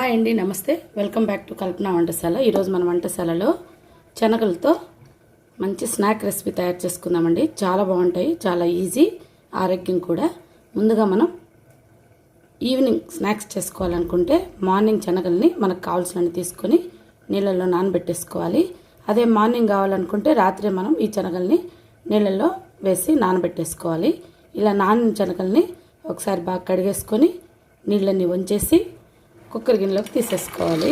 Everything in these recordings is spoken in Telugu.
హాయ్ అండి, నమస్తే. వెల్కమ్ బ్యాక్ టు కల్పన వంటశాల. ఈరోజు మన వంటశాలలో శనగలతో మంచి స్నాక్ రెసిపీ తయారు చేసుకుందామండి. చాలా బాగుంటాయి, చాలా ఈజీ, ఆరోగ్యం కూడా. ముందుగా మనం ఈవినింగ్ స్నాక్స్ చేసుకోవాలనుకుంటే మార్నింగ్ శనగల్ని మనకు కావాల్సినవి తీసుకొని నీళ్ళల్లో నానబెట్టేసుకోవాలి. అదే మార్నింగ్ కావాలనుకుంటే రాత్రి మనం ఈ శనగల్ని నీళ్ళల్లో వేసి నానబెట్టేసుకోవాలి. ఇలా నానిన శనగల్ని ఒకసారి బాగా కడిగేసుకొని నీళ్ళని వంచేసి కుక్కర్ గిన్నెలోకి తీసేసుకోవాలి.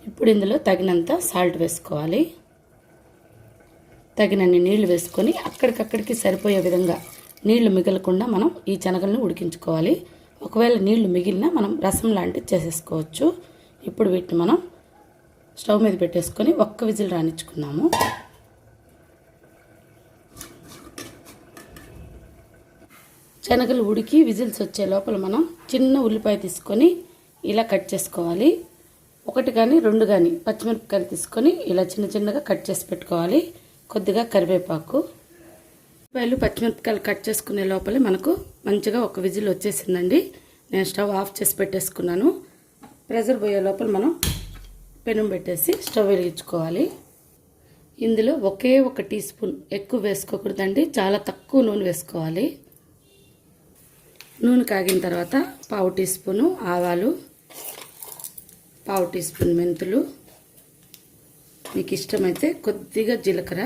ఇప్పుడు ఇందులో తగినంత సాల్ట్ వేసుకోవాలి. తగినన్ని నీళ్లు వేసుకొని అక్కడికక్కడికి సరిపోయే విధంగా నీళ్లు మిగలకుండా మనం ఈ శనగలను ఉడికించుకోవాలి. ఒకవేళ నీళ్లు మిగిలినా మనం రసం లాంటిది చేసేసుకోవచ్చు. ఇప్పుడు వీటిని మనం స్టవ్ మీద పెట్టేసుకొని ఒక్క విజిల్ రానిచ్చుకున్నాము. శనగలు ఉడికి విజిల్స్ వచ్చే లోపల మనం చిన్న ఉల్లిపాయ తీసుకొని ఇలా కట్ చేసుకోవాలి. ఒకటి కానీ రెండు కానీ పచ్చిమిరపకాయలు తీసుకొని ఇలా చిన్న చిన్నగా కట్ చేసి పెట్టుకోవాలి. కొద్దిగా కరివేపాకు, ఉల్లిపాయలు పచ్చిమిరపకాయలు కట్ చేసుకునే లోపలే మనకు మంచిగా ఒక విజిల్ వచ్చేసిందండి. నేను స్టవ్ ఆఫ్ చేసి పెట్టేసుకున్నాను. ప్రెషర్ పోయే లోపల మనం పెనం పెట్టేసి స్టవ్ వెలిగించుకోవాలి. ఇందులో ఒకే ఒక టీ స్పూన్, ఎక్కువ వేసుకోకూడదండి, చాలా తక్కువ నూనె వేసుకోవాలి. నూనె కాగిన తర్వాత పావు టీ స్పూను ఆవాలు, పావు టీ స్పూన్ మెంతులు, మీకు ఇష్టమైతే కొద్దిగా జీలకర్ర,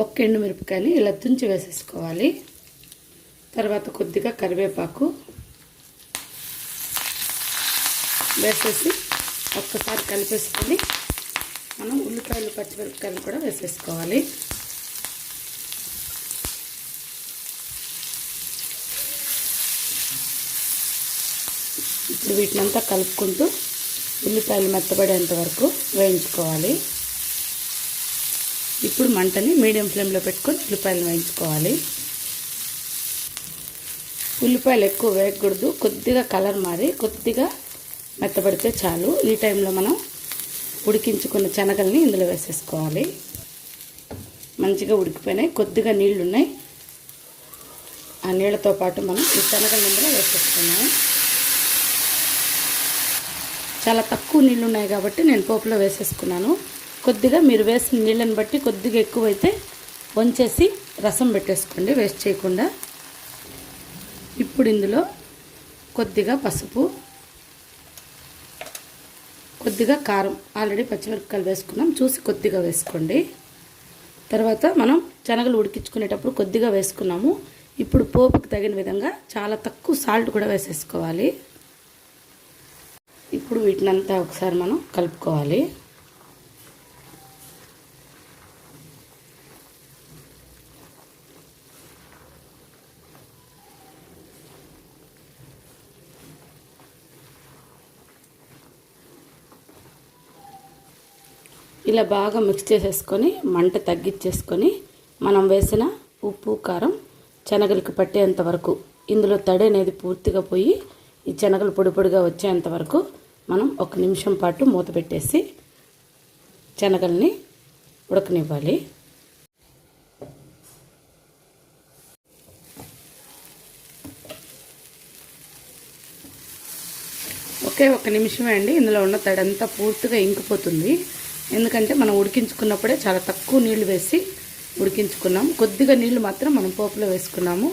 ఒక్క ఎండుమిరపకాయని ఇలా తుంచి వేసేసుకోవాలి. తర్వాత కొద్దిగా కరివేపాకు వేసేసి ఒక్కసారి కలిపేసుకొని మనం ఉల్లిపాయలు పచ్చిమిరపకాయలు కూడా వేసేసుకోవాలి. ఇప్పుడు వీటినంతా కలుపుకుంటూ ఉల్లిపాయలు మెత్తబడేంత వరకు వేయించుకోవాలి. ఇప్పుడు మంటని మీడియం ఫ్లేమ్లో పెట్టుకొని ఉల్లిపాయలు వేయించుకోవాలి. ఉల్లిపాయలు ఎక్కువ వేయకూడదు, కొద్దిగా కలర్ మారి కొద్దిగా మెత్తబడితే చాలు. ఈ టైంలో మనం ఉడికించుకున్న శనగల్ని ఇందులో వేసేసుకోవాలి. మంచిగా ఉడికిపోయినాయి, కొద్దిగా నీళ్లు ఉన్నాయి. ఆ నీళ్ళతో పాటు మనం ఈ శనగల్ని ఇందులో వేసేసుకున్నాము. చాలా తక్కువ నీళ్ళు ఉన్నాయి కాబట్టి నేను పోపులో వేసేసుకున్నాను. కొద్దిగా మీరు వేసిన నీళ్ళని బట్టి కొద్దిగా ఎక్కువైతే వంచేసి రసం పెట్టేసుకోండి, వేస్ట్ చేయకుండా. ఇప్పుడు ఇందులో కొద్దిగా పసుపు, కొద్దిగా కారం, ఆల్రెడీ పచ్చిమిరపకాయలు వేసుకున్నాం, చూసి కొద్దిగా వేసుకోండి. తర్వాత మనం శనగలు ఉడికించుకునేటప్పుడు కొద్దిగా వేసుకున్నాము. ఇప్పుడు పోపుకి తగిన విధంగా చాలా తక్కువ సాల్ట్ కూడా వేసేసుకోవాలి. ఇప్పుడు వీటినంతా ఒకసారి మనం కలుపుకోవాలి. ఇలా బాగా మిక్స్ చేసేసుకొని మంట తగ్గించేసుకొని మనం వేసిన ఉప్పు కారం శనగలకు పట్టేంత వరకు, ఇందులో తడి అనేది పూర్తిగా పోయి ఈ శనగలు పొడి పొడిగా వచ్చేంత వరకు మనం 1 నిమిషం పాటు మూత పెట్టేసి శనగల్ని ఉడకనివ్వాలి. ఒకే 1 నిమిషమే అండి. ఇందులో ఉన్న తడంతా పూర్తిగా ఇంకిపోతుంది. ఎందుకంటే మనం ఉడికించుకున్నప్పుడే చాలా తక్కువ నీళ్లు వేసి ఉడికించుకున్నాం. కొద్దిగా నీళ్లు మాత్రం మనం పోపులో వేసుకున్నాము.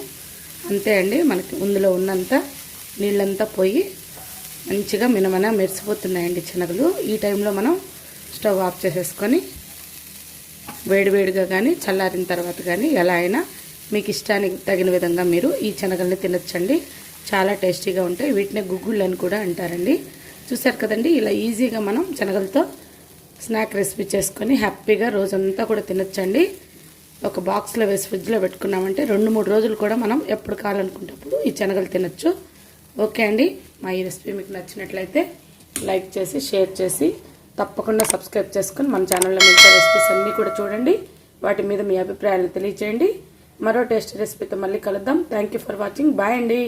అంతే అండి, మనకి ఇందులో ఉన్నంత నీళ్ళంతా పోయి మంచిగా మినమన మెరిసిపోతున్నాయండి శనగలు. ఈ టైంలో మనం స్టవ్ ఆఫ్ చేసేసుకొని వేడివేడిగా కానీ చల్లారిన తర్వాత కానీ ఎలా అయినా మీకు ఇష్టానికి తగిన విధంగా మీరు ఈ శనగల్ని తినొచ్చండి. చాలా టేస్టీగా ఉంటాయి. వీటిని గుగ్గుళ్ళు అని కూడా అంటారండి. చూసారు కదండి, ఇలా ఈజీగా మనం శనగలతో స్నాక్ రెసిపీ చేసుకొని హ్యాపీగా రోజంతా కూడా తినొచ్చండి. ఒక బాక్స్లో వేసి ఫ్రిడ్జ్లో పెట్టుకున్నామంటే 2-3 రోజులు కూడా మనం ఎప్పుడు కావాలనుకుంటప్పుడు ఈ శనగలు తినొచ్చు. ఓకే అండి, మా ఈ రెసిపీ మీకు నచ్చినట్లయితే లైక్ చేసి షేర్ చేసి తప్పకుండా సబ్స్క్రైబ్ చేసుకొని మన ఛానల్లో మిగతా రెసిపీస్ అన్నీ కూడా చూడండి. వాటి మీద మీ అభిప్రాయాలను తెలియజేయండి. మరో టేస్టీ రెసిపీతో మళ్ళీ కలుద్దాం. Thank you for watching. Bye అండి.